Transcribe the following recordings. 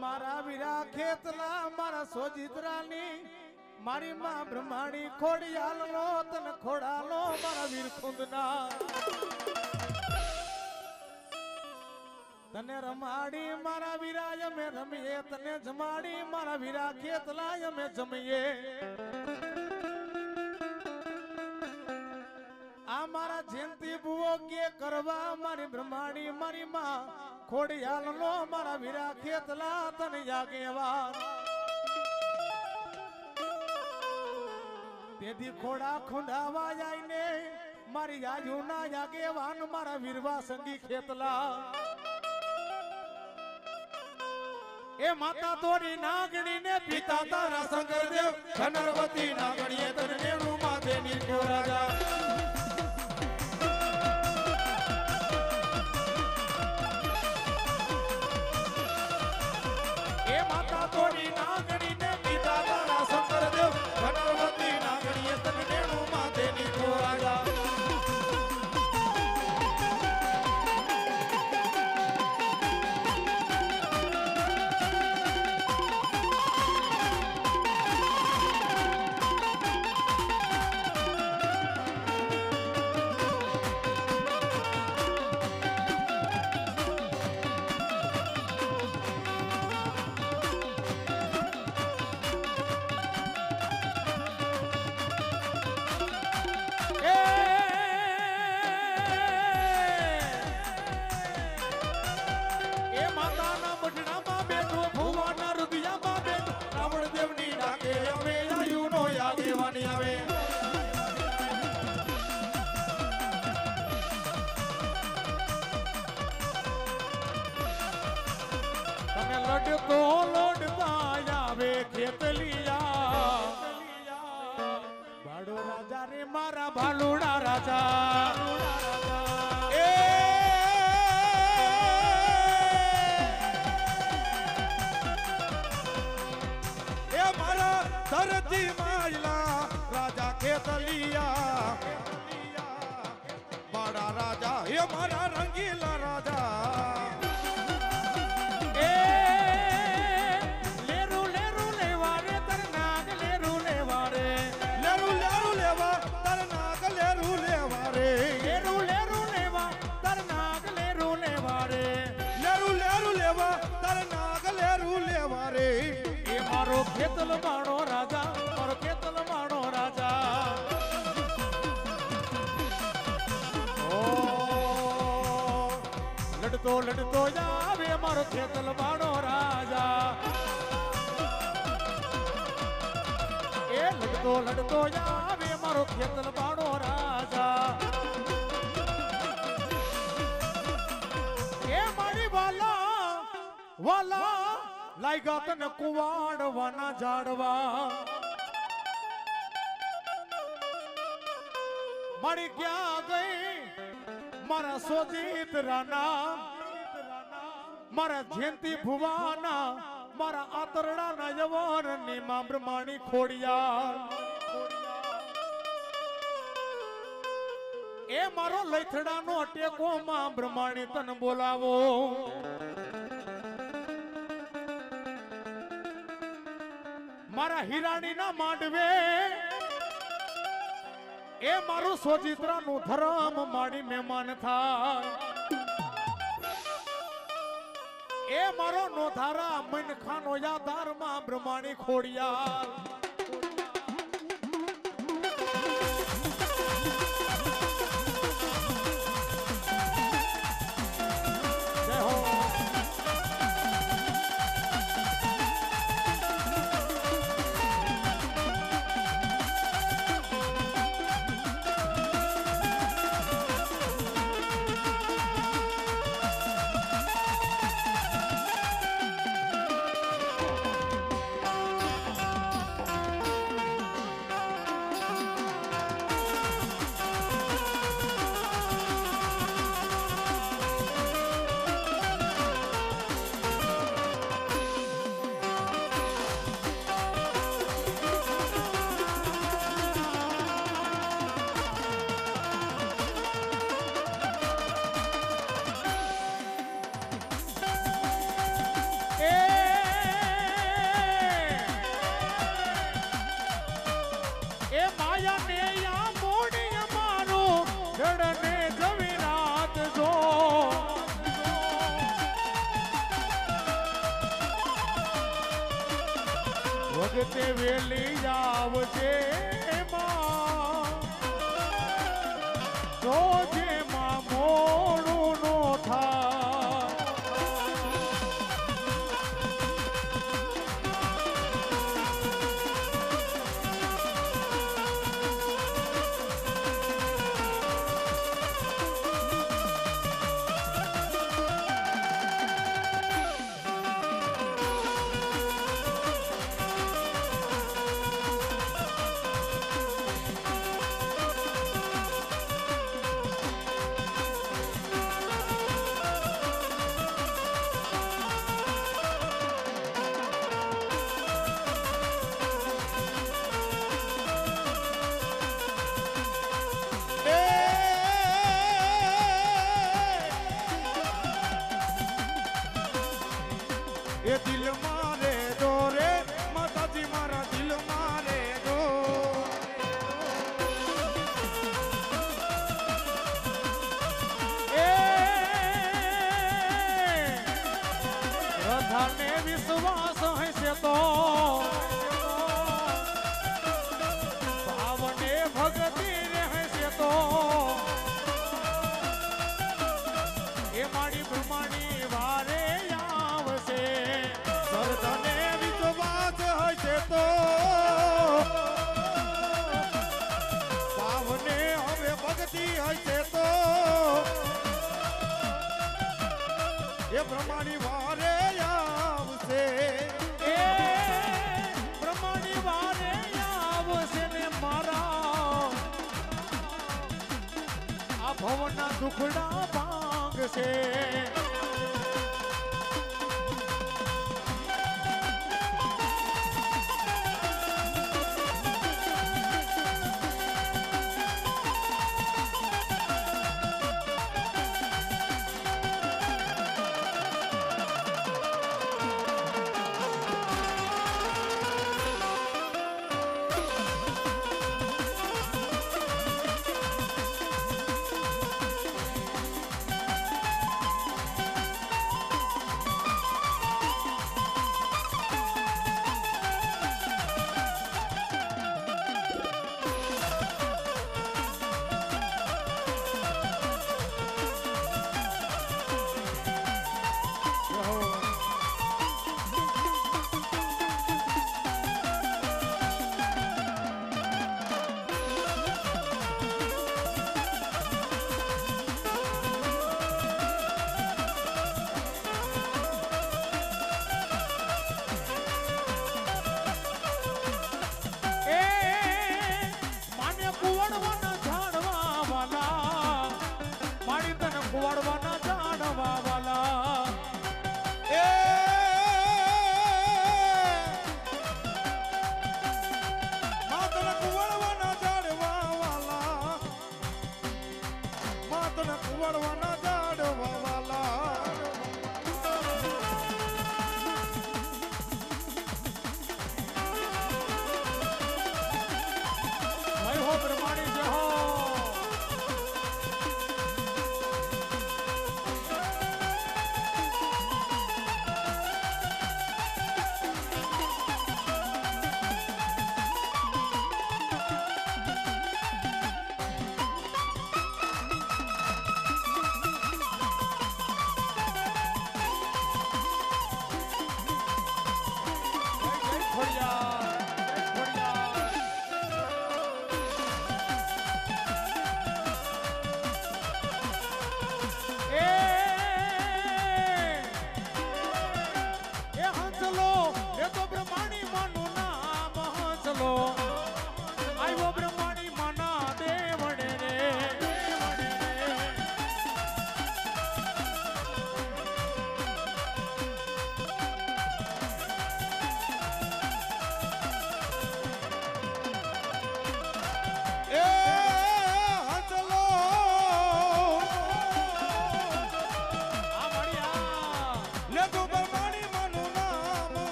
मारा वीरा खेतला मारा सोजित्रानी मारी मां ब्रह्माणी खोड़ियाल लो तन खोड़ालो मारा वीर खुंदना तने रमाड़ी मारा वीरा यमे रमिए तने जमाड़ी मारा वीरा खेतला यमे जमिए आ मारा जयंती बुओ के करवा मारी ब्रह्माणी मारी मां खोड़ियाल लो मारा वीरा खेतला तन यागेवार तेदी खोड़ा खुंडावा जाईने मारी याजू ना यागेवान मारा वीरवा संगी खेतला ए माता तोरी नागणी ने पिता तारा शंकर देव धनरवती नागणी तन नेणु माथे नीको राजा ए माता तोरी नागणी ने पिता तारा शंकर देव धनरवती नागणी तन नेणु माथे नीको राजा लड़को लौटता आवे खेतलिया बाड़ो राजा रे मारा भालूड़ा राजा ए मारा धरती माइला राजा खेतलिया बड़ा राजा ये मारा रंगीला राजा खेतल माणो राजा मारो खेतल माणो राजा ओ लड़तो जावे मारो खेतल माणो राजा ए लड़तो जावे मारो खेतल माणो राजा ए मारी वाला वाला लाइगा तन कुवाड़ वाना झाड़वा मरी क्या गई मारा सोजीत राना मारा जयंती भुवाना मारा आतरड़ा ना जवान नीमा ब्रह्माणी खोड़िया ए मारो लैथड़ा नो टेको मां ब्रह्माणी तन बोलावो मारा हिराणी ना मांडवे ए मारू सोजित्रा नु धर्म माड़ी मेहमान था ए मारो नोधारा मन खानो यादार मां ब्रह्माणी खोड़िया વખતે વેલી આવજે માં તો જેમાં મોડું નો થાય એ દિલ મારે દો રે માતાજી મારા દિલ મારે દો એ રથાને વિશ્વાસ હશે તો ભાવને ભક્તિ રહેશે તો એ મારી બ્રહ્માણી વારે આવશે સરદાને વિશ્વાસ હશે તો ભાવને હવે ભક્તિ હશે તો એ બ્રહ્માણી વારે આવશે એ બ્રહ્માણી વારે આવશે ને મારા આ ભવના દુખડા ભાંગશે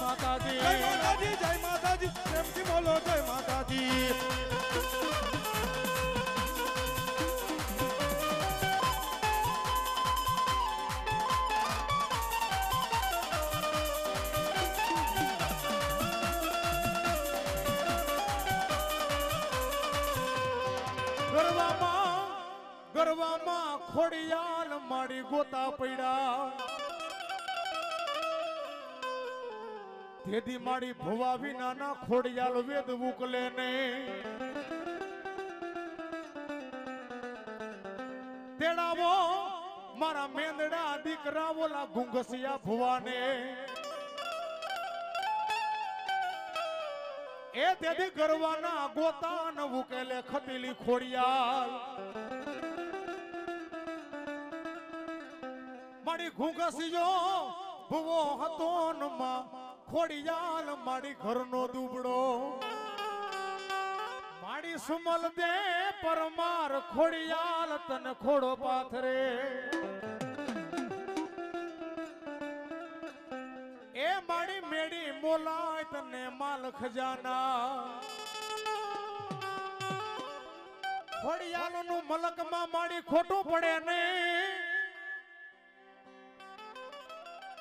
માતાજી જય માતાજી જય માતાજી પ્રેમથી બોલો જય માતાજી ગરવામાં ખોડિયાલ મારી ગોતા પડ્યા તેથી મારી ભવા વિનાના ખોડિયાલ વેદ ઉકલે ને તેડાવો મારા મેંદડા દીકરા ઓલા ગુંગસિયા ભવાને એ તેથી ગરવાના ગોતા ન ઉકેલે ખતીલી ખોડિયાલ મારી ઘુંઘસીયો ભુવો હતો માં ખોડિયાલ મારી ઘરનો દુબળો મારી સુમલ દે પરમાર ખોડિયાલ તને ખોડો પાથરે એ મારી મેડી મોલાય તને માલ ખજાના ખોડિયાલ નું મલકમાં મારી ખોટું પડે નહીં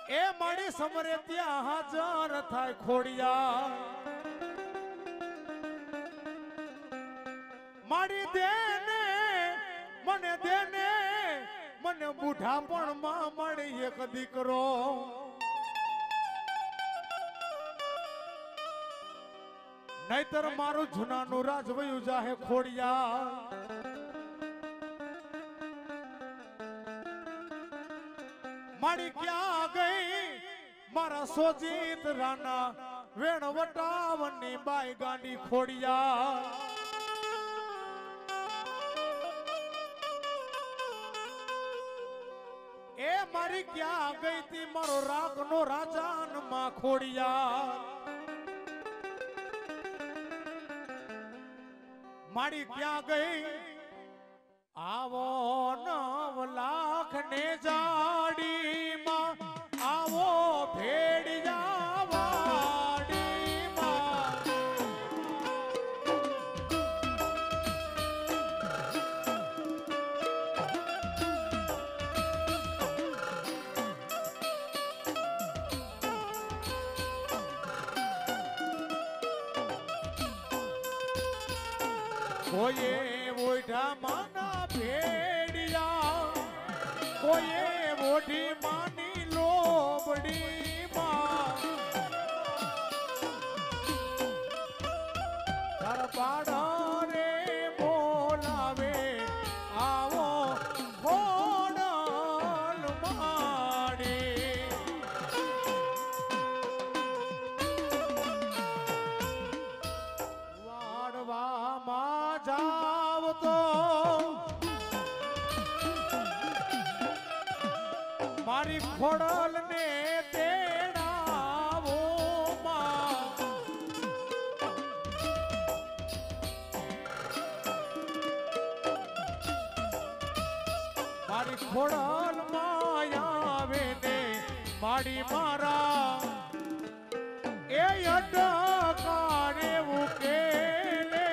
એ મારી સમરે ત્યાં હાજર થાય ખોડિયાલ મારી દેને મને બુઢાપણ માં મળી એક દીકરો નહીતર મારું જૂનાનું રાજ વયું જાહે ખોડિયાલ મારી ક્યાં ગઈ મારા સોજીત રાના વેણ વટાવની બાઈ ગાંડી ખોડિયા એ મારી ક્યાં ગઈ તી મારો રાગનો રાજાન માં ખોડિયા મારી ક્યાં ગઈ આવો 9 લાખ ને જાડીમાં આવો ભેડિયા વાડીમાં કોઈએ ઓઢા માના ભેડિયા કોઈએ ઓઢી માની લોબડી માં દરબાર રે બોલાવે આવો ખોડલ માડી વાડવામાં જાવ તો મારી ખોડલ ને તેડાવો માં મારી ખોડલ માં આવે ને માડી મારા એ અટકારે ઉકેલે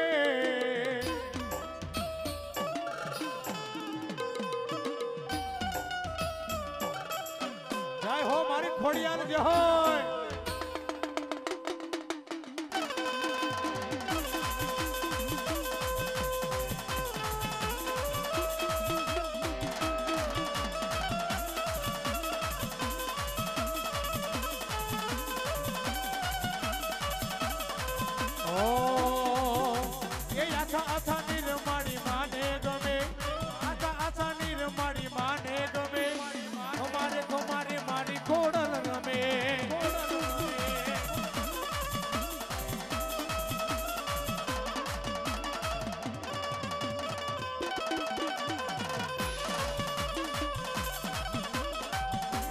જય હો મારી ખોડિયાલ જય હોય એ આછા આછા નિર્માણી માને ગમે આછા આછા નિર્માણી માને ગમે અમારે મારી ખોડલ રમે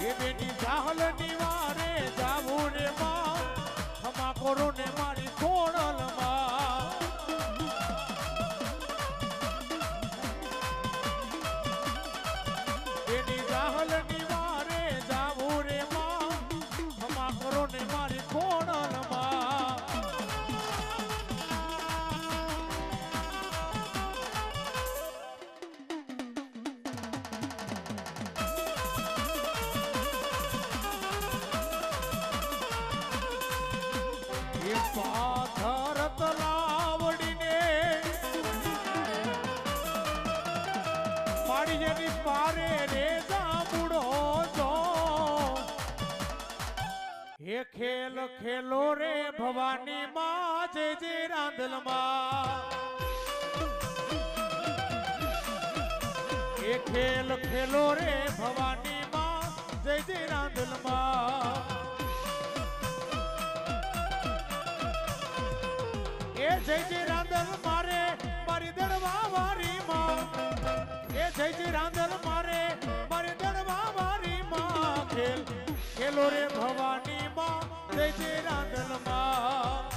એ બેટી જાહલ નિવારે જાવું રે માં ખમા કરો ને મારી ખોડલ માં બેટી જાહલ નિવારે જાવું રે માં ખમા કરો ને મારી ખોડલ એ ખેલ ખેલો રે ભવાની માં જય જય રાંદલ માં એ ખેલ ખેલો રે ભવાની માં જય જય રાંદલ માં એ જય જય રાંદલ મારે મારી દડવા વારી માં એ જય જય રાંદલ મારે મારી દડવા વારી માં ખેલ ખેલો રે ભવાની માં જય જય રાંદલ માં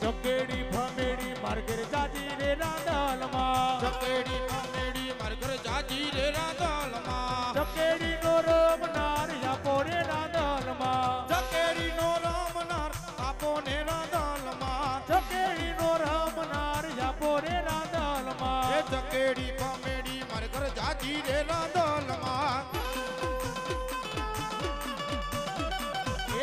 ચકેડી ભમેડી માર્ગર જાજી રે રાંદલ માં ચકેડી ભમેડી માર્ગર જાજી રે રાંદલ માં ચકેડી નો રમનાર આપો રે રાંદલ માં ચકેડી નો રમનાર આપો ને રાંદલ માં ચકેડી નો રમનાર આપો રે રાંદલ માં એ ચકેડી ભમેડી માર્ગર જાજી રે રાંદલ માં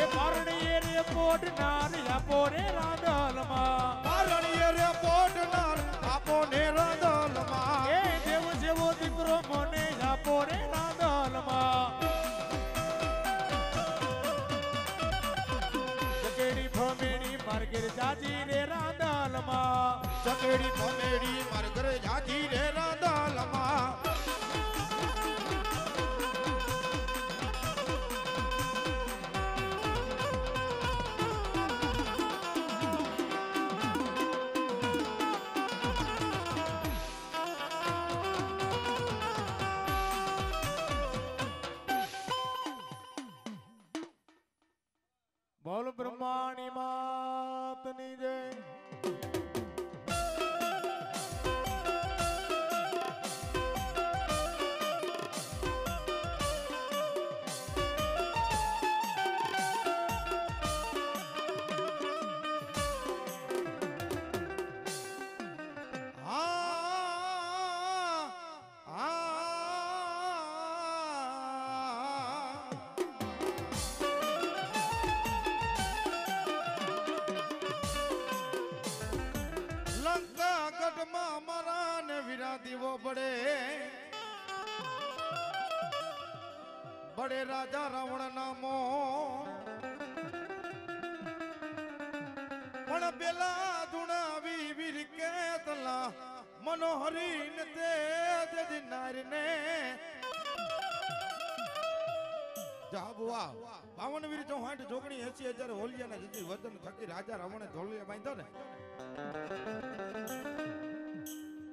એ મારણીએ રે પોડનાર આપો રે રાંદલ માં મારણીએ રે પોડનાર આપો ને રાંદલ માં એ દેવ જેવો દીકરો મને આપો રે રાંદલ માં ચકેડી ભમેડી માર્ગર જાજી રે રાંદલ માં ચકેડી ભમેડી માર્ગર જાજી રે રાંદલ માં બોલ બ્રહ્માણી માતની જય बड़े राजा रावण नामो पण बेला दुणावी वीर केतला मनोहरी ने तेज दिनार ने जाबुआ बावन वीर 64 जोगणी 80,000 होलिया ना जिती वतन थकी राजा रावण धोलिया बांधो ने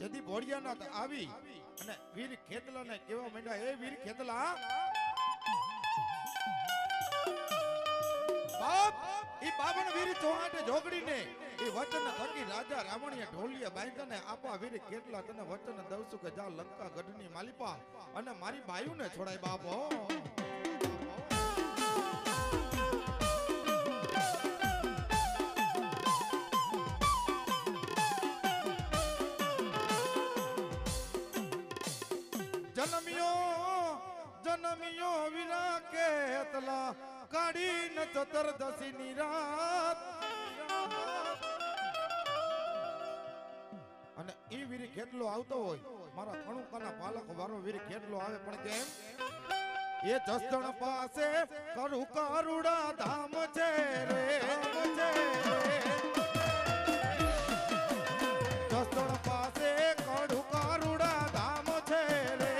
जदी भोड़िया ना आवी અને વીર ખેતલા ને કેવા માંડ્યા એ વીર ખેતલા બાપ ઈ બાવન વીર 64 જોગડી ને ઈ વચન થકી રાજા રાવણીએ ઢોલિયા બાંધ્યા ને આપા વીર ખેતલા તને વચન દઉં છું કે જા લંકા ગઢની માલિપા અને મારી બાયુ ને છોડાય બાપો जन्मियो विना केतला काढ़ी न चतुर्दशी नी रात અને ઈ વીર ખેતલો આવતો હોય મારા કણુકાના પાલક વારો વીર ખેતલો આવે પણ કેમ એ જસદણ પાસે કરું કરુડા ધામ છે રે જસદણ પાસે કરું કરુડા ધામ છે રે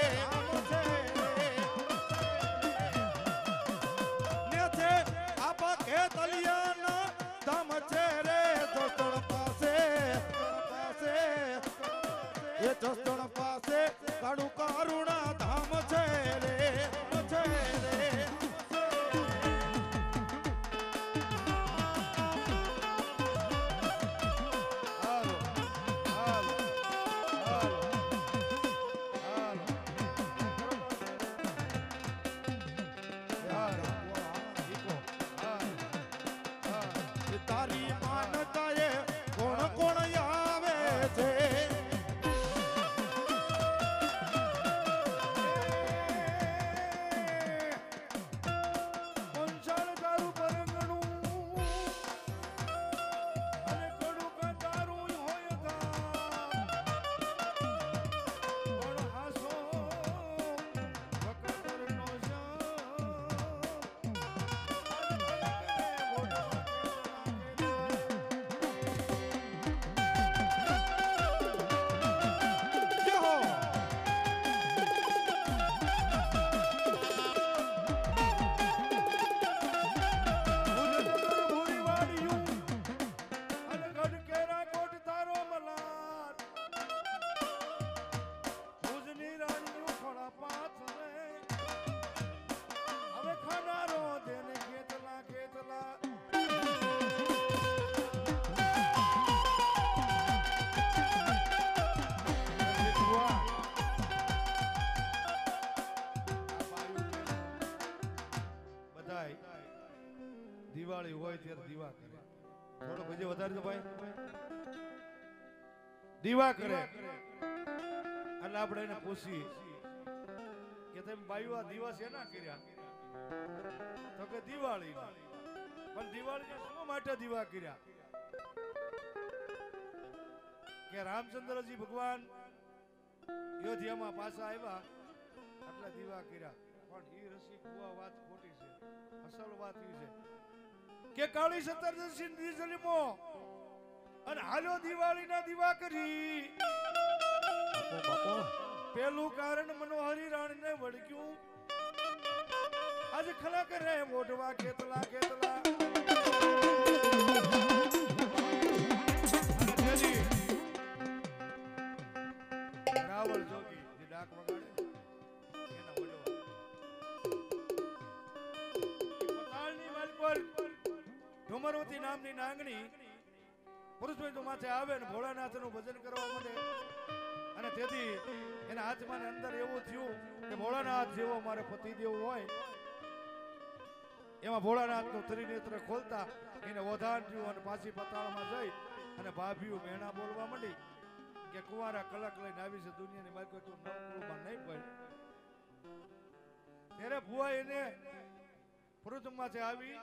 તલિયાના ધામ છે રે જસદણ પાસે એ જસદણ પાસે કાળુ કારુણા ધામ છે રે તારી માનતાએ કોણ કોણ આવે છે દિવાળી હોય ત્યારે દીવા કરે. થોડો બીજે વધારે તો ભાઈ દીવા કરે એટલે આપણે એને પૂછીએ કે તમે બાયું આ દિવસ એના કર્યા તો કે દિવાળી પણ દિવાળીને શું માટે દીવા કર્યા કે રામચંદ્રજી ભગવાન અયોધ્યામાં પાછા આવ્યા એટલે દીવા કર્યા. પણ ઈ રસિક બુઆ વાત ખોટી છે. અસલ વાત ઈ છે કે કાળી સતરદશી દીજલીમો અને હાલો દિવાળીના દીવા કરી. પેલું કારણ મનોહરી રાણીને વળગ્યું. આજ ખલા કરે મોઢવા કેટલા કેટલા રાવળ જોગી જે ડાક વગાડે એના વડવા પતાળની વાલ પર ઢુમરવતી નામની નાંગણી પુરુષભાઈ માથે આવે ને ભોળાનાથનું ભજન કરવા માંડે અને તેથી એના હાથમાં ને અંદર એવું થયું કે ભોળાનાથ જેવો મારે પતિદેવ હોય એમાં ભોળાનાથનું ત્રિનેત્ર ખોલતા એને ઓધાન થયું અને પાછી પતાળમાં જઈ અને ભાભીઓ મેણા બોલવા માંડી કે કુંવારા કલક લઈને આવી છે દુનિયાની માર્કેટ તું નવકુળમાં નહીં પડ. ત્યારે ભુવા એને પુરુષમાંથી આવી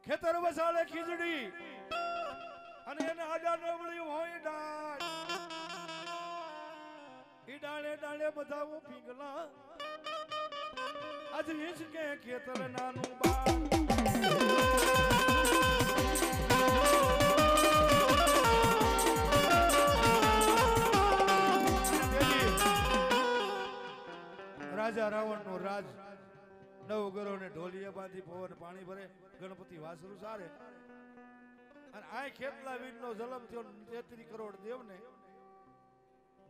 ખેતર વસાળે ખીજડી અને એને આડા નવળી હોય ડાળ ઈ ડાળે ડાળે બધાવું પીંગલા આજ હિંચકે ખેતર નાનું બાળ. રાજા રાવણ નો રાજ નવગરો ને ઢોલિયા બાંધી પવન પાણી ભરે ગણપતિ વાસરું સારે અને આ ખેતલા વીર નો જલમ થયો 33 કરોડ દેવ ને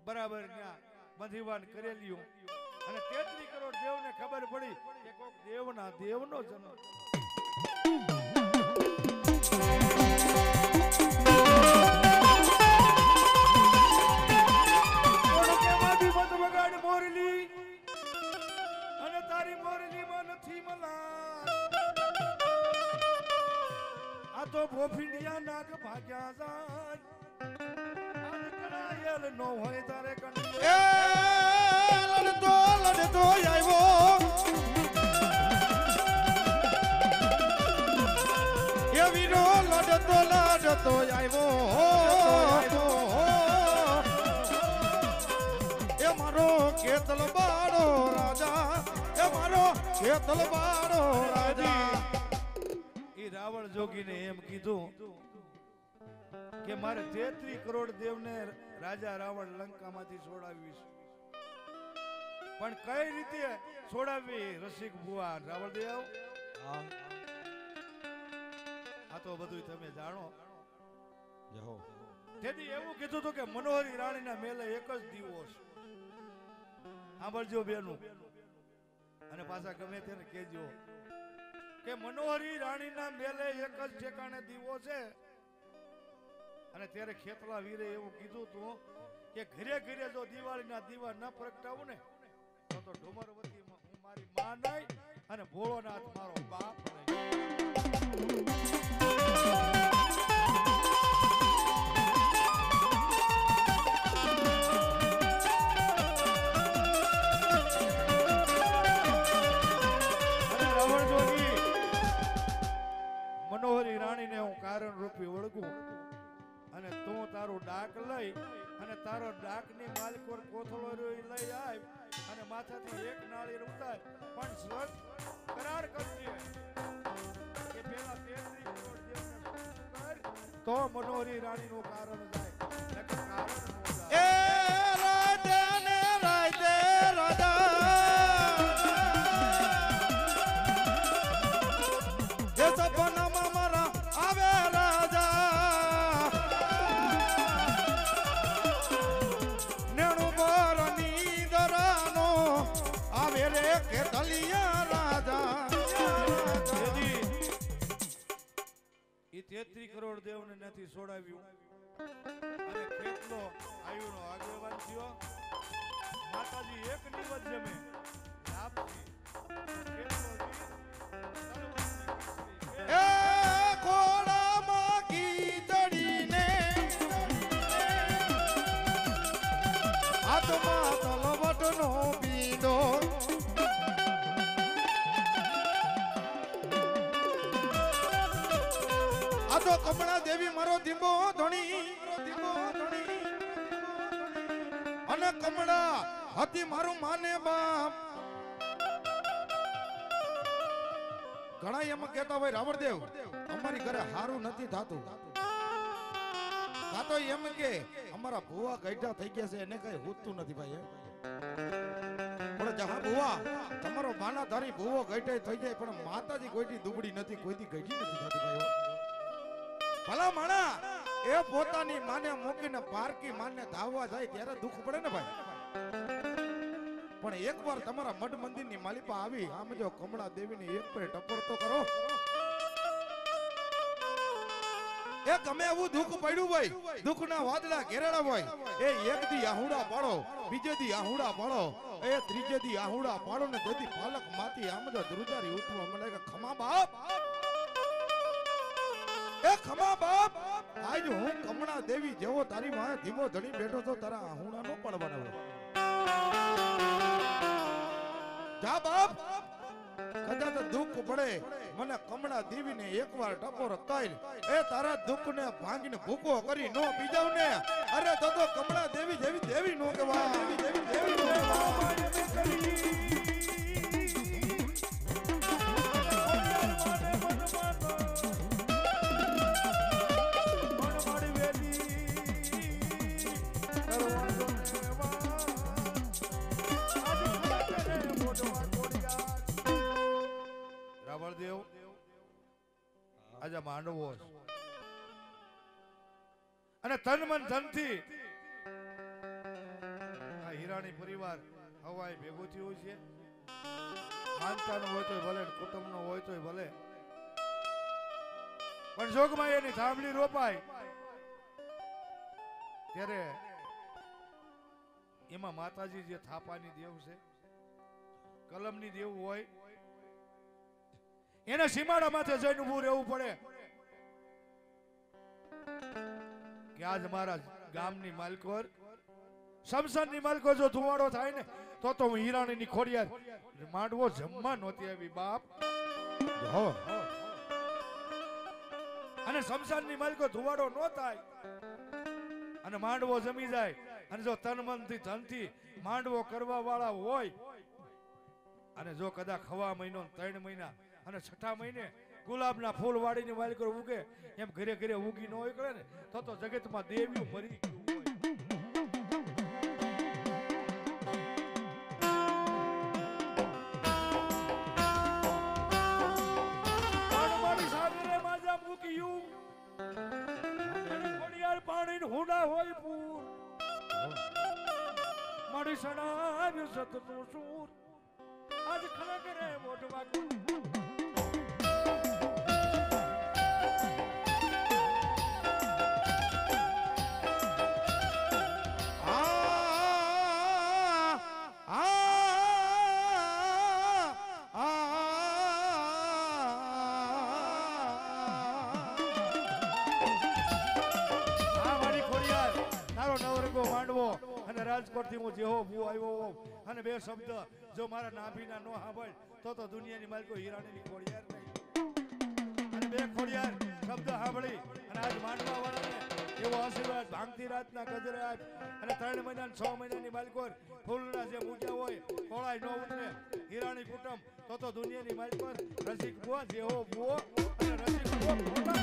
બરાબર ત્યાં બંધીવાન કરેલ્યું અને 33 કરોડ દેવ ને ખબર પડી કે કોક દેવના દેવનો જન્મ. મોરલી અને તારી મોરલીમાં નથી મલા આ તો ભોફિંડિયા નાગ ભાગ્યા જાય અને કણાયેલ નો હોય તારે કંઠ એ લડતો આવ્યો એ વીરો લડતો આવ્યો એ મારો કેતલ બાળો રાજા એ મારો કેતલ બાળો રાજા. ઈ રાવણ જોગીને એમ કીધું કે મારે 33 કરોડ દેવને રાજા રાવણ લંકામાંથી છોડાવ્યું છે પણ કઈ રીતે છોડાવી રસિક ભુવા રાવણ દેવ આ તો બધું તમે જાણો. તેથી એવું કીધું હતું કે મનોહરી રાણીના મેલે એક જ દીવો છે. સાંભળજો બેનું અને પાછા ગમે તેને કહેજો કે મનોહરી રાણીના મેલે એક જ ઠેકાણે દીવો છે. અને ત્યારે ખેતલા વીરે એવું કીધું હતું કે ઘરે ઘરે જો દિવાળીના દીવા ન પ્રગટાવું ને તો ઢુમરવતી હું મારી માં નહીં અને ભોળોનાથ મારો બાપ નહીં. મનોહરી રાણીને હું કારણ રૂપી ઓળખું અને તું તારું ડાક લઈ અને તારો ડાકની માલિકોર કોથળો લઈ આવ અને માથાથી એક નાળી ઉતાર પણ સ્વર્ગ કરાર કરજે કે પેલા 33 કરોડ દેવને કર તો મનોહરી રાણીનું કારણ જાય નકર કારણ ન જાય. એ રાજા ને રાજા એ સપનામાં મારા આવે રાજા નેણું બોર નીંદરાનો આવે રે કે દલિયા રાજા. એ 33 કરોડ દેવને નથી છોડાવ્યું અને ખેતલો આયુનો આગેવાન થયો. માતાજી એક નિવત જમે લાભથી ખેતલો એ હાથમાં તલવટનો બીડો આ તો કમળા દેવી મારો ધીમો ધણી અને કમળા હતી મારું માને બાપ ઘણા એમ કહેતા હોય રાવણદેવ અમારી ઘરે હારું નથી થાતું કાતો એમ કે અમારા ભુવા ગઈઢા થઈ ગયા છે એને કઈ હોતું નથી ભાઈ પણ જહા ભુવા તમારો માના ધારી ભુવો ગઈઢા થઈ જાય પણ માતાજી કોઈથી દુબળી નથી કોઈથી ગઈઢી નથી થતી ભાઈ ભલા માણા એ પોતાની માને મૂકીને પારકી માને ધાવવા જાય ત્યારે દુઃખ પડે ને ભાઈ પણ એકવાર તમારા મઠ મંદિરની માલિપા આવી આમ જો કમળા દેવીની એક પર ટપર તો કરો એ ગમે એવું દુઃખ પડ્યું હોય દુઃખના વાદળા ઘેરાડા હોય એ એક દી આહુડા પાડો બીજે દી આહુડા પાડો એ ત્રીજે દી આહુડા પાડો ને તેથી પાલક માથી આમ જો ધ્રુજારી ઉઠવા મળે કે ખમા બાપ એ ખમા બાપ આજ હું કમળા દેવી જેવો તારી માં ધીમો ધણી બેઠો તો તારા આહુડા નો પડવાનો જા બાપ કદાચ દુઃખ પડે મને કમળા દેવીને એકવાર ટપોર કાઢ એ તારા દુઃખને ભાંગીને ભૂકો કરી નો બીજાવ ને અરે તો કમળા દેવી જેવી દેવી નો કહેવા દેવી નો રાવણદેવ આજે માંડવો અને તન મન ધનથી આ હીરાણી પરિવાર હવાય ભેગું થયું છે માનતાનો હોય તો ભલે કુટુંબનો હોય તો ભલે પણ જોગમાં એની થાંભલી રોપાય ત્યારે એમાં માતાજી જે થાપાની દેવ છે કલમની દેવ હોય એને સીમાડા માથે જઈને ઊભું રહેવું પડે કે આજ મારા ગામની માલકોર શમશાનની માલકો જો ધુવાડો થાય ને તો હું હીરાણીની ખોડિયાર માંડવો જમવા નહોતી આવી બાપ અને શમશાનની માલકો ધુવાડો ન થાય અને માંડવો જમી જાય અને જો તન મનથી ધનથી માંડવો કરવા વાળા હોય અને જો કદાચ ખવા મહિનો 3 મહિના અને 6ઠા મહિને ગુલાબના ફૂલ વાળીની વાલકો ઉગે એમ ઘરે ઘરે ઉગી ન હોય કરે ને તો જગતમાં દેવીઓ મરી ગયું હોય મારી સાગરે માજા મૂક્યું ખોડિયાર પાણી હુંડા હોય પૂર મારી સણાવ્યું સતનું સૂર આજ ખરેખરે મોઢમાં રાજકોટ થી હું જેહો ભૂ આવ્યો અને બે શબ્દ જો મારા નાભીના નો સાંભળ તો દુનિયાની માલિકો હીરાણીની ખોડિયાર નહીં અને બે ખોડિયાર શબ્દ સાંભળી અને આજ માંડવા વાળાને એવો આશીર્વાદ ભાંગતી રાતના ગજરે આપ અને 3 મહિના 6 મહિનાની માલિકો ફૂલના જે મૂક્યા હોય કોળાય ન ઉતરે હીરાણી કુટુંબ તો દુનિયાની માલિકો રસિક ભૂ જેહો ભૂ અને રસિક ભૂ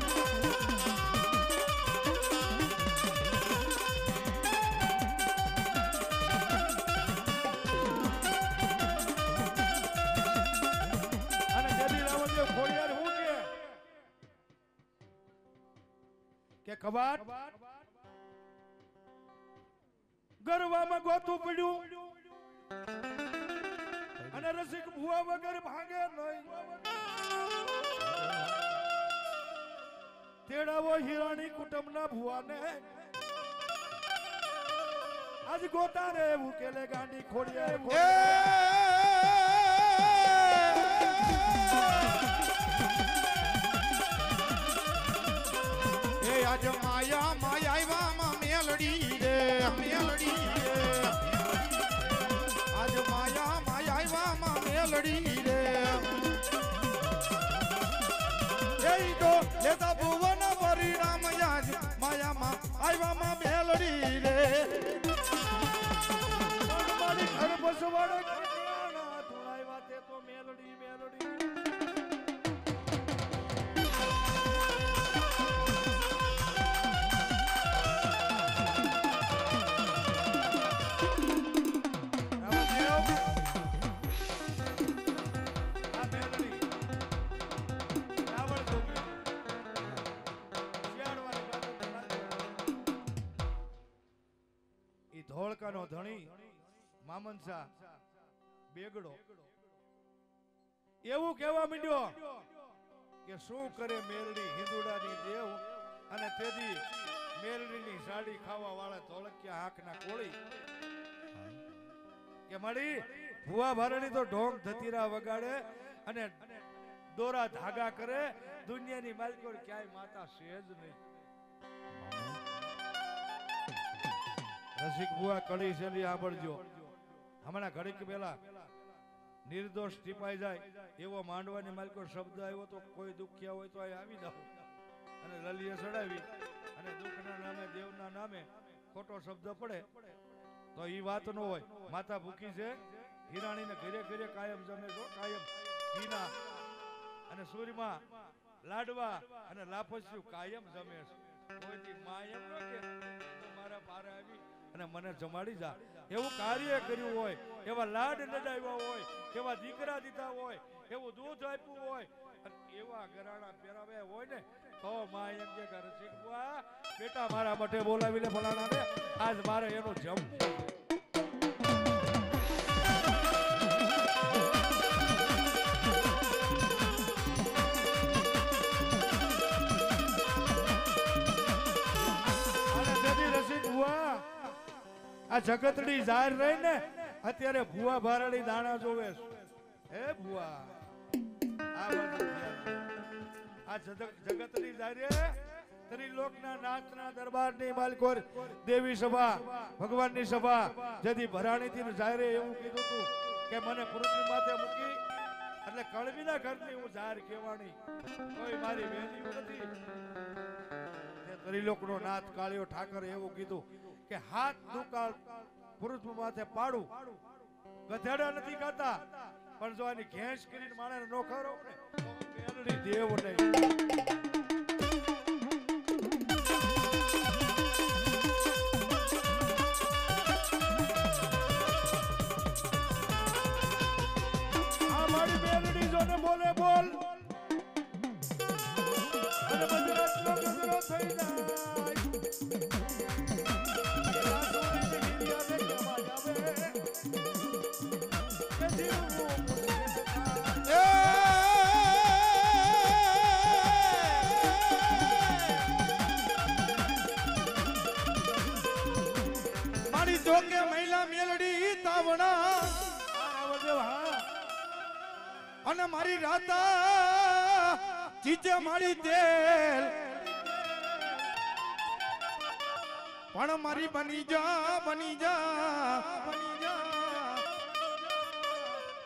કે કબાટ ગરવામાં ગોતું પડ્યું અને રસિક ભુવા વગર ભાગે નહીં તેડાવો હીરાણી કુટુંબના ભુવાને આજ ગોતા રે ઉકેલે ગાંડી ખોડિયા આજ માયા માયા મેલડી રે મેલડી રે આવ્યામાં મેલડી રે મારી ઘર બસવાડે કન્યાના ધોળાવ્યા તે તો મેલડી મેલડી ધોળકાનો ધણી મામનસા બેગડો એવું કહેવા માંડ્યો કે શું કરે મેલડી હિંદુડાની દેવ અને તેથી મેલડીની સાડી ખાવા વાળા ધોળકિયા આંખના કોળી કે મળી ભુવા ભારણી તો ઢોંગ ધતીરા વગાડે અને દોરા ધાગા કરે દુનિયાની માલિકો ક્યાંય માતા સેજ નહીં રસિક બુઆ કડી છેલી આંબળજો હમણાં ઘડીક પહેલા નિર્દોષ ટીપાઈ જાય એવો માંડવાની માલિકો શબ્દ આવ્યો તો કોઈ દુખ્યા હોય તો અહીં આવી જાઓ અને લલીએ ચડાવી અને દુઃખના નામે દેવના નામે ખોટો શબ્દ પડે તો ઈ વાત ન હોય માતા ભૂખી છે હિરાણીને ઘરે ઘરે કાયમ જમે છો કાયમ ઘીના અને સૂરમાં લાડવા અને લાપસ્યું કાયમ જમે છે કોઈથી માયમ ન કે મારા પારે આવી અને મને જમાડી જા એવું કાર્ય કર્યું હોય એવા લાડ લડાવ્યા હોય એવા દીકરા દીધા હોય એવું દૂધ આપ્યું હોય અને એવા ગરાણા પહેરાવ્યા હોય ને તો માં એમ કે રસિક બુઆ બેટા મારા માટે બોલાવી લે ફલાણા ને આજ મારે એનું જમવું આ જગતડી જાહેર રહી ને અત્યારે ભુવા ભારણી દાણા જોવે હે ભુવા આ જગતડી જાહેર ત્રિલોકના નાથના દરબારની માલકોર દેવી સભા ભગવાનની સભા જેથી ભરાણીથી જાહેર એવું કીધું હતું કે મને પૃથ્વી માથે મૂકી એટલે કળવીના ઘરની હું જાહેર કહેવાની કોઈ મારી વેલ્યુ નથી ત્રિલોકનો નાથ કાળિયો ઠાકર એવું કીધું કે હાથ દુકાળ પુરુષ માથે પાડું ગધેડા નથી ખાતા પણ જો આની ઘેંસ કરીને માણસ નો ખરો ને તો મેલડી દેવ નહીં આ મારી મેલડી જોને બોલે બોલ અને ગુજરાતનો ગજરો થઈ જાય જોકે મહિલા મેલડી તાવણા અને મારી રાતા ચીચે મારી તેલ પણ મારી બની જા બની જા બની જા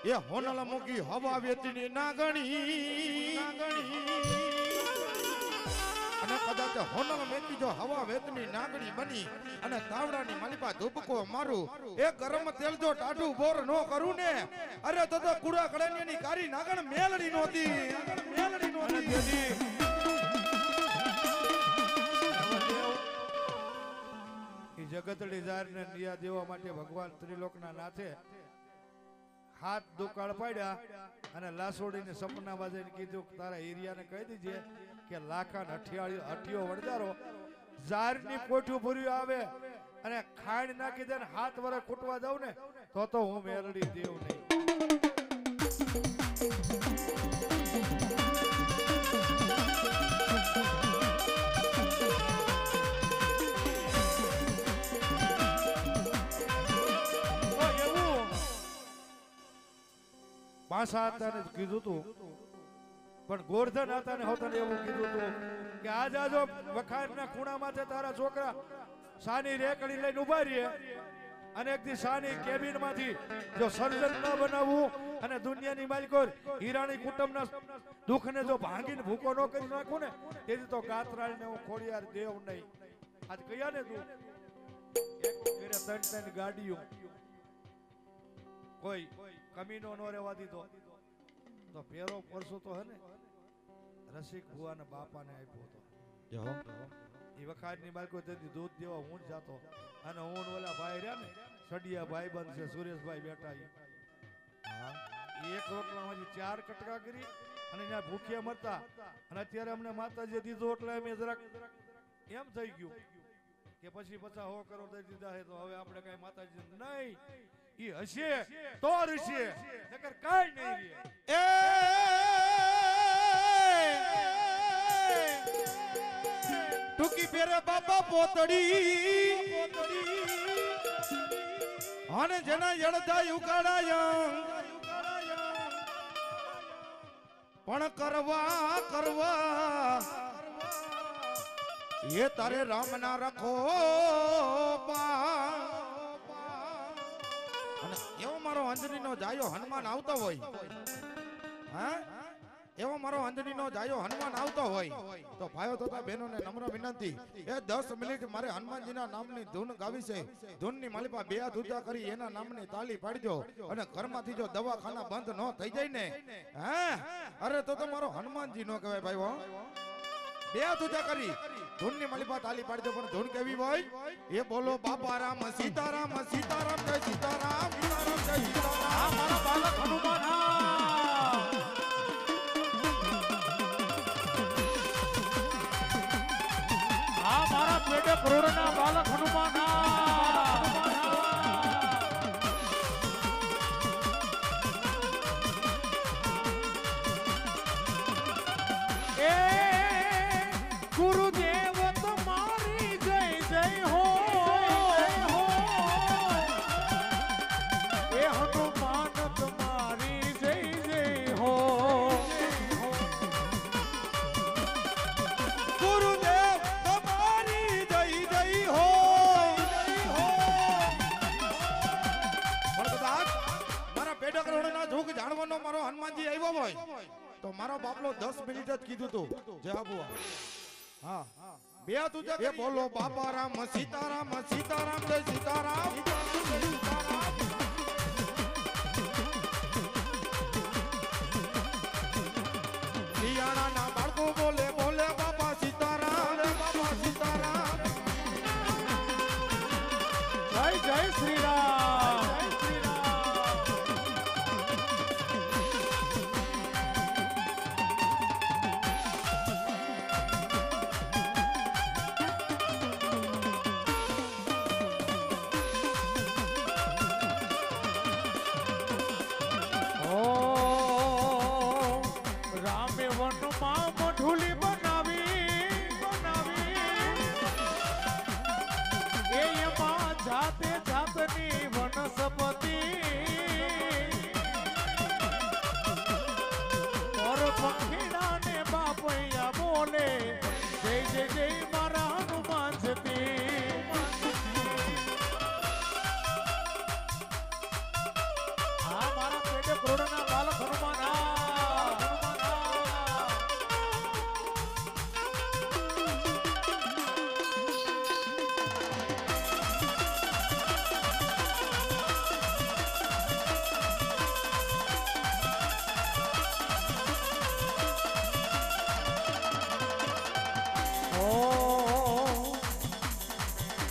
એ હોનલ મૂકી હવા વેચની નાગણી અને કદાચ હોનલ મેકી જો હવા વેચની નાગણી બની અને તાવડાની માલિપા ધૂપકો મારું એ ગરમ તેલ જો ટાઢું બોર નો કરું ને અરે તો કુડા કડેની કારી નાગણ મેલડી નોતી મેલડી નોતી ઈ જગતડી જાહેરને નિયા દેવા માટે ભગવાન ત્રિલોકના નાથે હાથ દુકાળ પાડ્યા અને લાસોડીને સપના બાજીને કીધું તારા એરિયાને કહી દીજે કે લાખાન અઠિયો વડદારો જારની કોઠું ભર્યું આવે અને ખાંડ નાખી દે ને હાથ વરે કૂટવા દઉં ને તો હું મેલડી દેવ નહીં પાસા હતા કીધું તું પણ ગોરધન હતા ને હોતને એવું કીધું તું કે આજ આજો વખારના ખૂણામાંથી તારા છોકરા સાની રેકડી લઈને ઉભા રહીએ અને એક દી સાની કેબિન માંથી જો સર્જન ન બનાવવું અને દુનિયાની માલિકો હીરાણી કુટુંબના દુઃખને જો ભાંગીને ભૂકો ન કરી નાખું ને તેથી તો ગાત્રાળીને હું ખોડિયાર દેવ નહીં આજ કયા ને તું એક ઘરે ત્રણ ગાડીઓ કોઈ કમીનો ન રહેવા દીધો તો પેરો પરસો તો હે ને રસિક ભુવાના બાપાને આપ્યો હતો એ વખાતની બાળકો તેથી દૂધ દેવા હું જ જાતો અને હું ઓલા ભાઈ રહ્યા ને સડિયા ભાઈ બંધ છે સુરેશભાઈ બેઠા એક રોટલામાંથી 4 કટકા કરી અને ત્યાં ભૂખ્યા મરતા અને અત્યારે અમને માતાજી દીધો એટલે અમે જરાક એમ થઈ ગયું કે પછી 50-100 કરોડ દઈ દીધા છે તો હવે આપણે કઈ માતાજી નહીં ઈ હશે તો હશે નકર કાઈ નહીં રે ટૂંકી પેરે બાપા પોતડી અને જેના જડતા યુકાડાયા પણ કરવા એ તારે રામ ના રખો અને એવો મારો અંજની નો જાયો હનુમાન આવતો હોય હા એવો મારો અંજની નો જાયો હનુમાન આવતો હોય તો ભાઈઓ તથા બહેનો ને નમ્ર વિનંતી એ 10 મિનિટ મારે હનુમાનજીના નામની ધૂન ગાવી છે ધૂનની માલિપા બે હાથ ઊંચા કરી એના નામની તાલી પાડજો અને ઘરમાંથી જો દવાખાના બંધ ન થઈ જાય ને હા અરે તો તમારો હનુમાનજી નો કહેવાય ભાઈઓ બે હાથ ઊંચા કરી ધૂનની માલિપા તાલી પાડજો પણ ધૂન કેવી હોય એ બોલો બાપા રામ સીતારામ સીતારામ જય સીતારામ સીતારામ જય સીતારામ મારા બાલક હનુમાન મારા પેટે કરોડના બાલક હનુમાન એ ગુરુદેવ તમારી જય જય હો એ હનુમાન તમારી જય જય હો ગુરુદેવ જાણવાનો મારો હનુમાનજી આવ્યો હોય તો મારો બાપલો 10 મિનિટ જ કીધું તું જય આબુઆ હા બે તું એ બોલો બાપા રામ સીતારામ સીતારામ જય સીતારામ દિયાણા ના બાળકો બોલે બોલે બાપા સીતારામ બાપા સીતારામ જય જય શ્રી રામ જાતે જાતની વનસ્પતિ ઓર પંખીડા ને બાપૈયા બોલે જય જય જય મારા હનુમાન જતી હા મારા પેટે કરોડના બાલક હનુમાન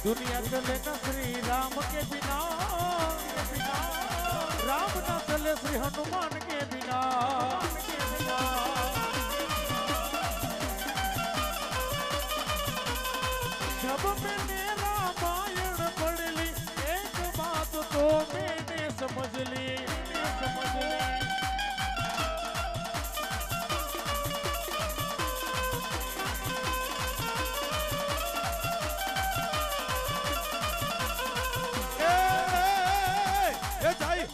दुनिया चले न श्री राम के बिना राम न चले श्री हनुमान के बिना जब मैंने रामायण पढ़ ली एक बात तो मैंने समझ ली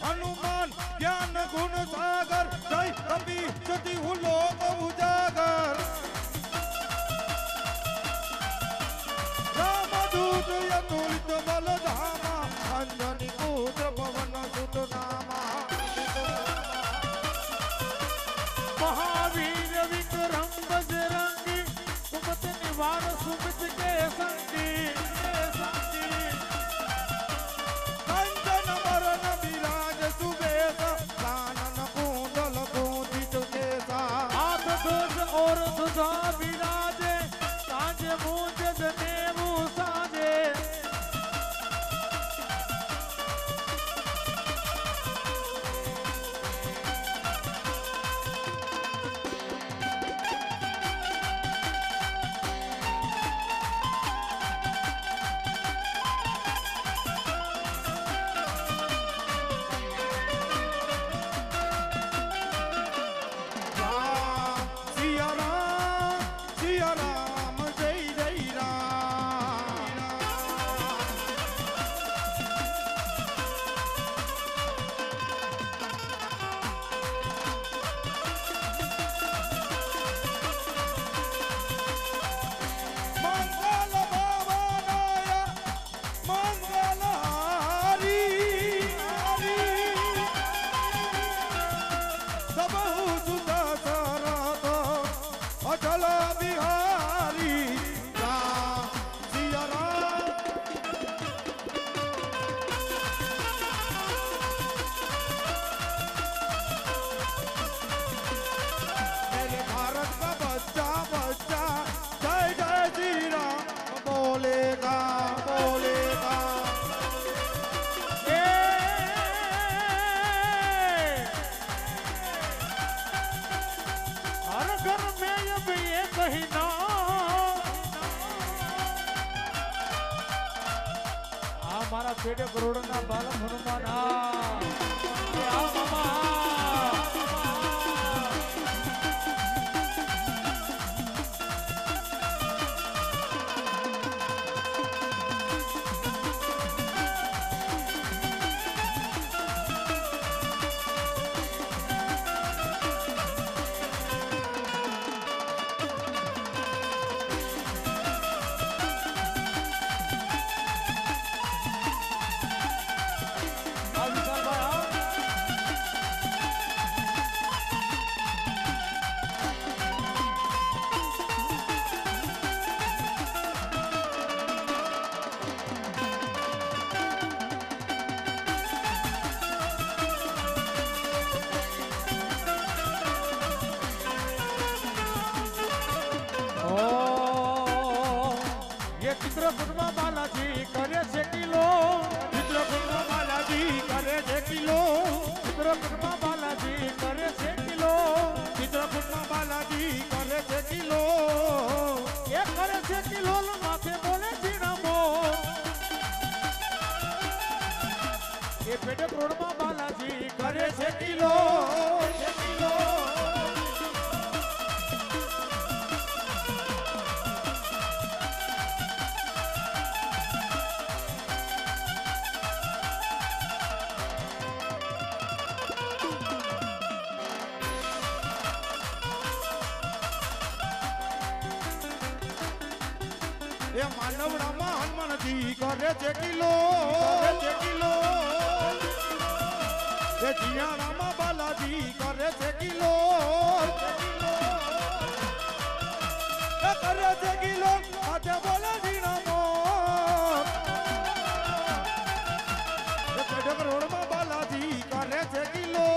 हनुमान ज्ञान गुण सागर जय कवि सती लोक उजागर राम મારા પેટે કરોડના બાલક હનુમાન આ મામા ચિત્રકૂટમાં બાલાજી કરે છે કિલો ચિત્રકૂટમાં બાલાજી કરે છે કિલો ચિત્રકૂટમાં બાલાજી કરે છે કિલો ચિત્રકૂટમાં બાલાજી કરે છે કિલો એ કરે છે કિલો માથે બોલે જીરામો એ પેટે કરોડમાં બાલાજી કરે છે કિલો એ માનવડામાં હનુમાનજી કરે છે કિલો એ જીયાણામાં બાલાજી કરે છે કિલો એ કરે છે કિલો આજે બોલે જીણામો એ પેડક રોડમાં બાલાજી કરે છે કિલો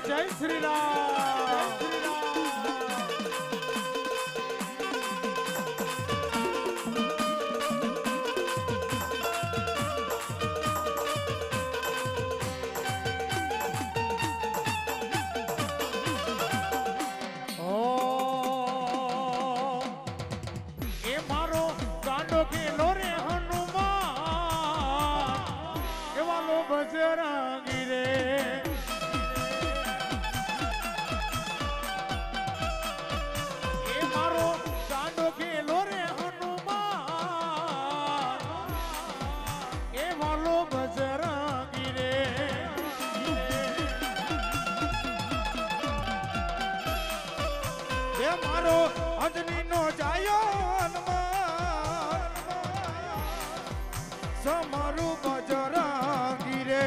જય શ્રી રામ એ મારો ગાંડો કેલો રે હનુમાન એવા લો બજરંગી રે મારો અંજની નો જાયો હનુમાન સમારું બજરંગી રે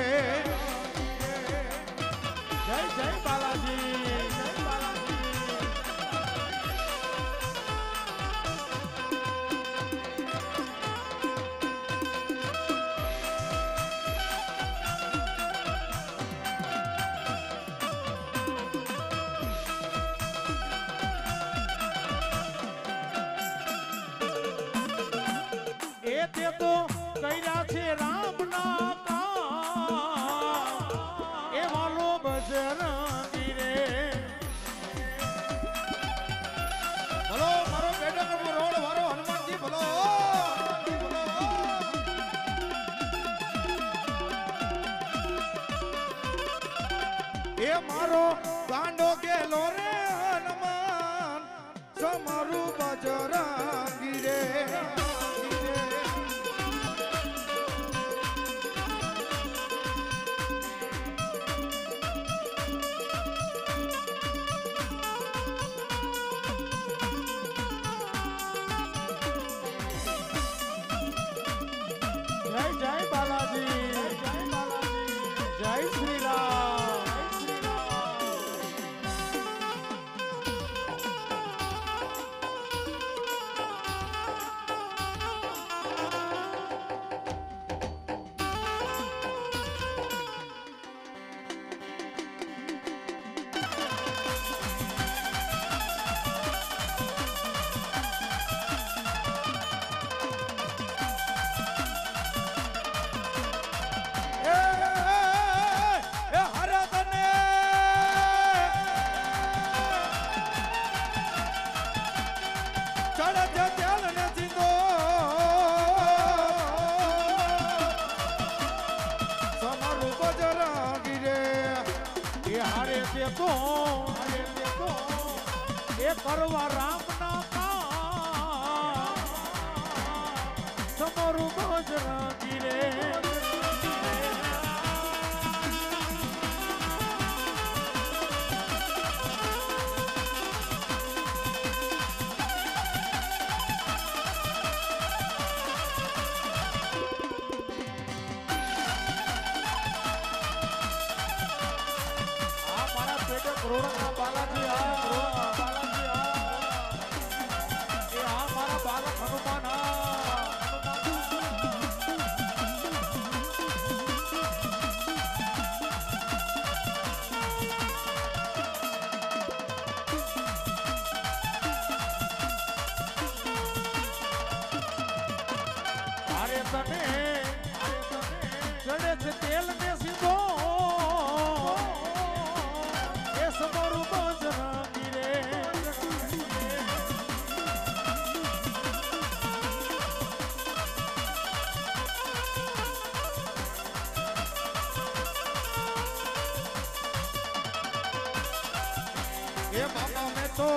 જય જય બાલાજી જય બાલાજી તે તો કર્યા છે રામના કામ એ વાલો બજરંગી રે ભલો મારો બેટો રોડ વાળો હનુમાનજી ભલો એ મારો ગાંડો ગેલો રે હનુમાન સમારું બજરંગી રે જય જય બાલાજી જય બાલાજી તમારું બજરાગી રે એ હારે તે તો એ કરવા રામ ના કામ તમારું બજરાગી રે કરોડના બાલાજી બાલાજી એ આ મારા બાલક હનુમાન અરે તને ચડે છે તેલ ને સીધો તમારું બજરાગી રે એ બાપા મેં તો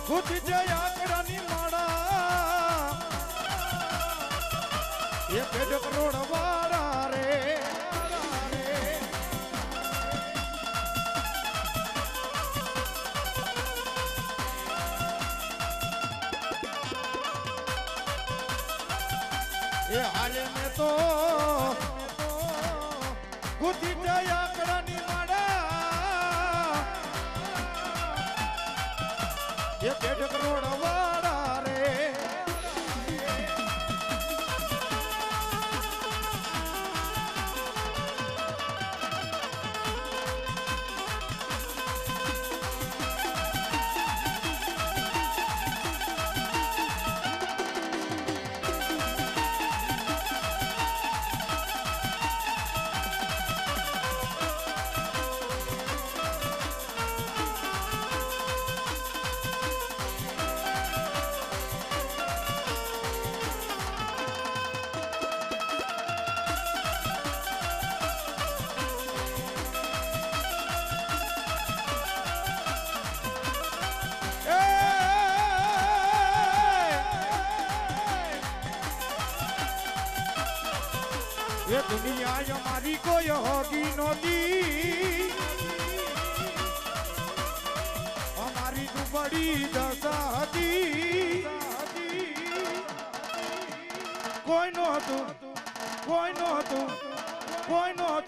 ખુદ જય આંકડાની માળા એ પેડ કરોડ વાળા રે એ હાલે મેં તો ગુથી જાય આંકડાની માળા એ 1.5 કરોડ વાળા રે ये दुनिया हमारी कोई होगी नोदी हमारी तो बड़ी दशा दी कोई नो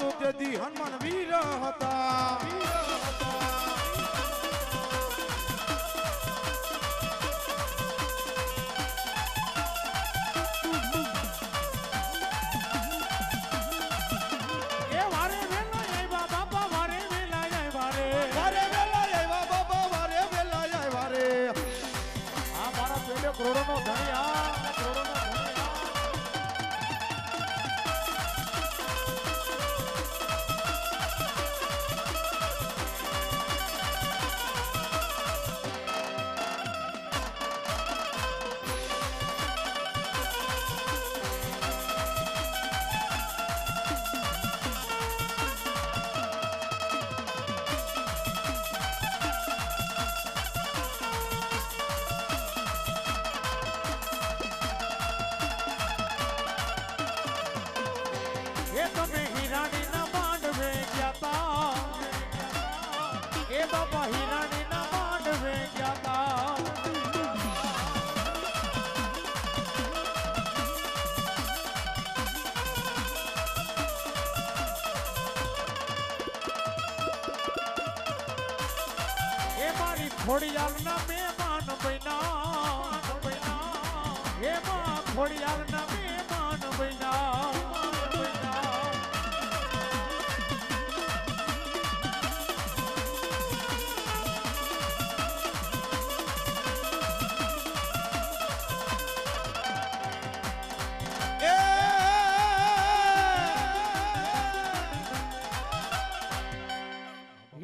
तो यदि हनुमान वीर होता કરોડોનો ધણી કરોડોનો એ તમે હીરાની ના માંડવે ગયા તા એ બાપા હીરાની ના માંડવે ગયા તા એ મારી ખોડિયાર ના મહેમાન બન્યા એ માં ખોડિયાર ના મહેમાન બન્યા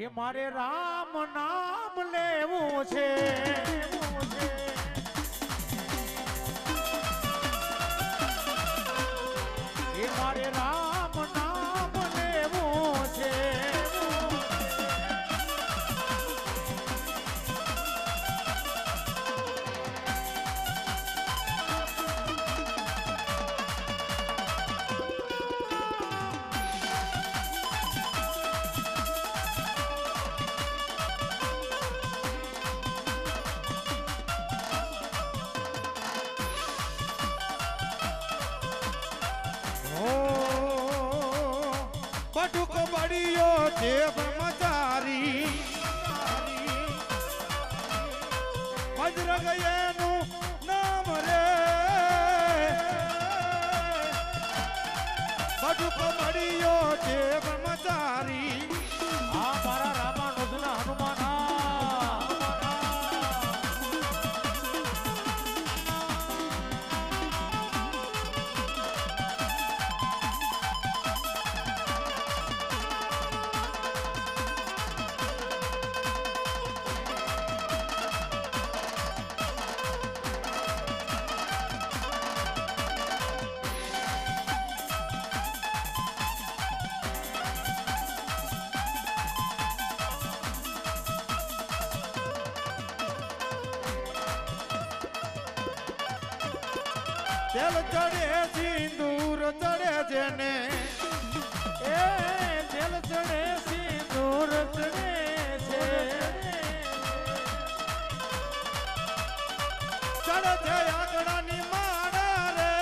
એ મારે રામ નામ લેવું છે એ રામ નામ લેવું છે. બટુક બળિયો છે બ્રહ્મચારી બજરંગ એનું નામ રે બટુક બળિયો છે બ્રહ્મચારી આ મારા રામાનુજના હનુમાના. તેલ ચડે સિંદૂર ચડે જેને એ તેલ ચડે સિંદૂર ચડે છે. ચડે છે આંગણાની માળા રે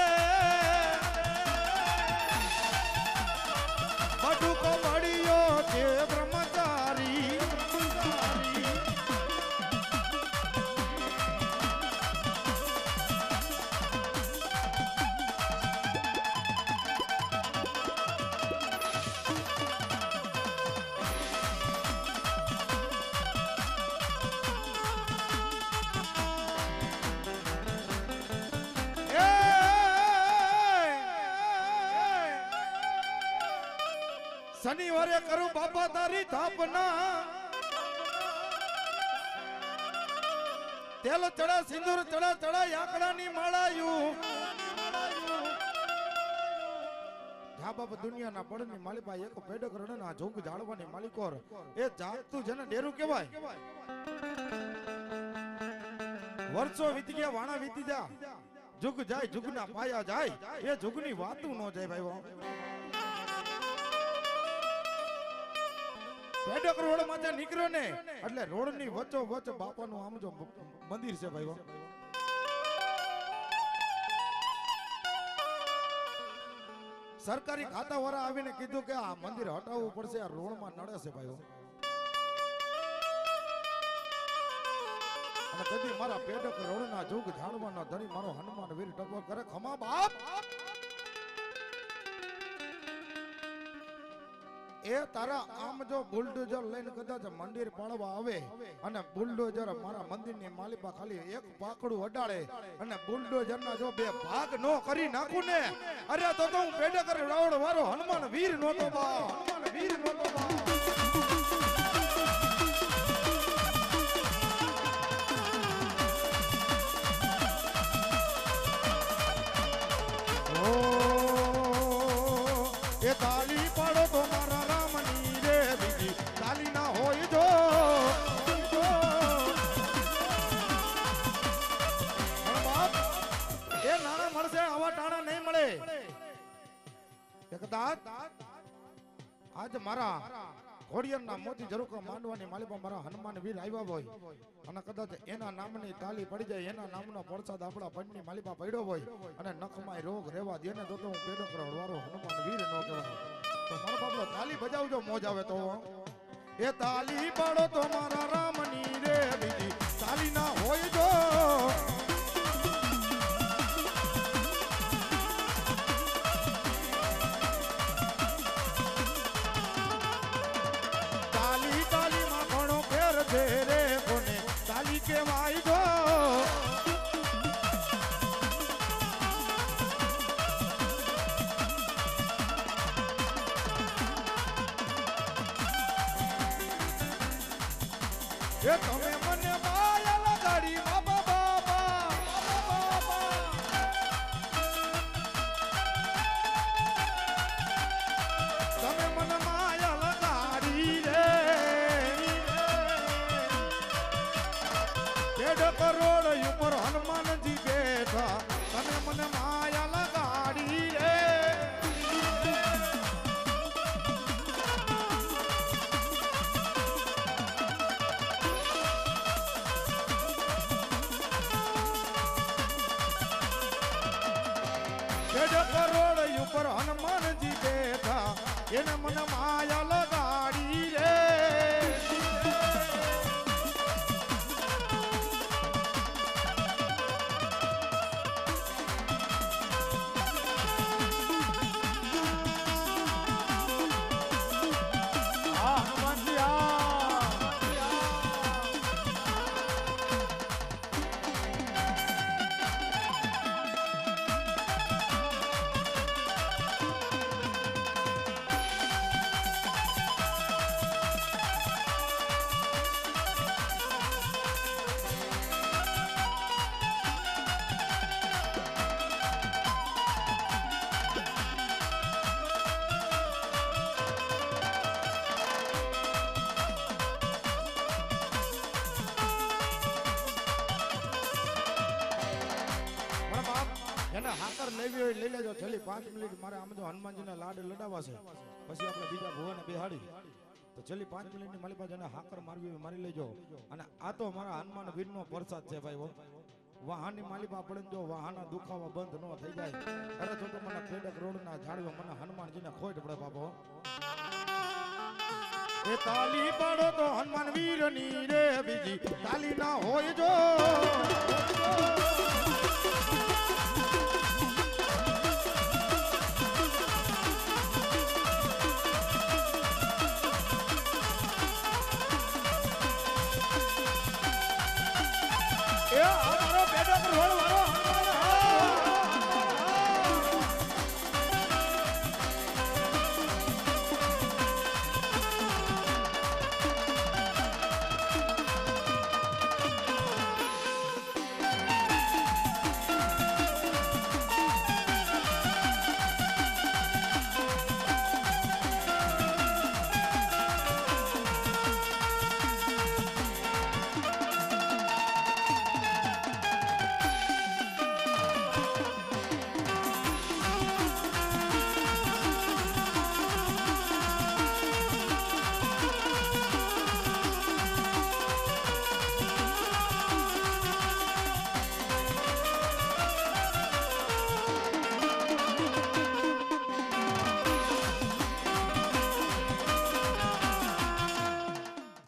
બટુકો બળિયો છે બ્રહ્મચારી શનિવારે કરું બાપા તારી થાપના તેલ ચડા સિંદૂર ચડા ચડા આંકડાની માળાયું જા બાપા દુનિયાના પડની માલિપા એક પેડક રણના જોગ જાળવાની માલિકોર એ જાગતું જેને ડેરું કહેવાય. વર્ષો વીતી ગયા વાણા વીતી જા જુગ જાય જુગના પાયા જાય એ જુગની વાતું ન જાય ભાઈ. પેડક રોડ માંથી નીકળ્યો ને એટલે રોડ ની વચ્ચો વચ્ચ બાપાનું આમ જો મંદિર છે ભાઈ. સરકારી ખાતા વાળા આવીને કીધું કે આ મંદિર હટાવવું પડશે, આ રોડ માં નડે છે ભાઈ. અને કદી મારા પેડક રોડ ના જોગ જાણવાનો ધણી મારો હનુમાન વીર ટપો કરે ખમા બાપ. એ તારા આમ જો બુલડોઝર લઈને કદાચ મંદિર પાડવા આવે અને બુલડોઝર મારા મંદિરની માલિપા ખાલી એક પાકડું અડાડે અને બુલડોઝર ના જો બે ભાગ નો કરી નાખું ને અરે તો હું પેડકર રાવણ વાળો હનુમાન વીર નહોતો બા. હનુમાન વીર નહોતો બા. એ તાલી પાડો તો મારા રામની રે બીજી તાલી ના હોય જો બાપ એ નાણા મળશે આવા ટાણા નહીં મળે. કદાચ આજ મારા ઘોડિયાના મોતી જરૂર માંડવાની માલિપા મારા હનુમાન વીર આવ્યા હોય અને કદાચ એના નામની તાલી પડી જાય એના નામનો પ્રસાદ આપણા પંચની માલિપા પડ્યો હોય અને નખમાં રોગ રહેવા દે ને તો હું પેડો કરવાળો હનુમાન વીર નો કહેવાય. તો મારો બાપલો તાલી બજાવજો મોજ આવે તો. એ તાલી પાડો તો મારા રામની રે બીજી તાલી ના હોય જો તાલી તાલીમાં ઘણો ફેર છે રે કોને તાલી કેવાય જો. એ તમે મને માયા લગાડી બાબા બાબા બાબા બાબા કરોડ ઉપર હનુમાનજી બેઠા એને મને માયા લગાડી રે હાકર લેવી હોય લઈ લેજો છેલ્લી 5 મિનિટ મારે આમ જો હનુમાનજીના લાડ લડાવવા છે પછી આપણે બીજા ભુવાને બેહાડી તો છેલ્લી 5 મિનિટની મારી પાસે એને હાકર મારવી હોય મારી લેજો અને આ તો મારા હનુમાન વીરનો પ્રસાદ છે ભાઈ વાહનની માલિપા પડે જો વાહનના દુખાવા બંધ ન થઈ જાય અરે તો મને પેડક રોડના ઝાડવા મને હનુમાનજીને ખોટ પડે બાપો એ તાલી પાડો તો હનુમાન વીરની રે બીજી તાલી ના હોય જો Yeah.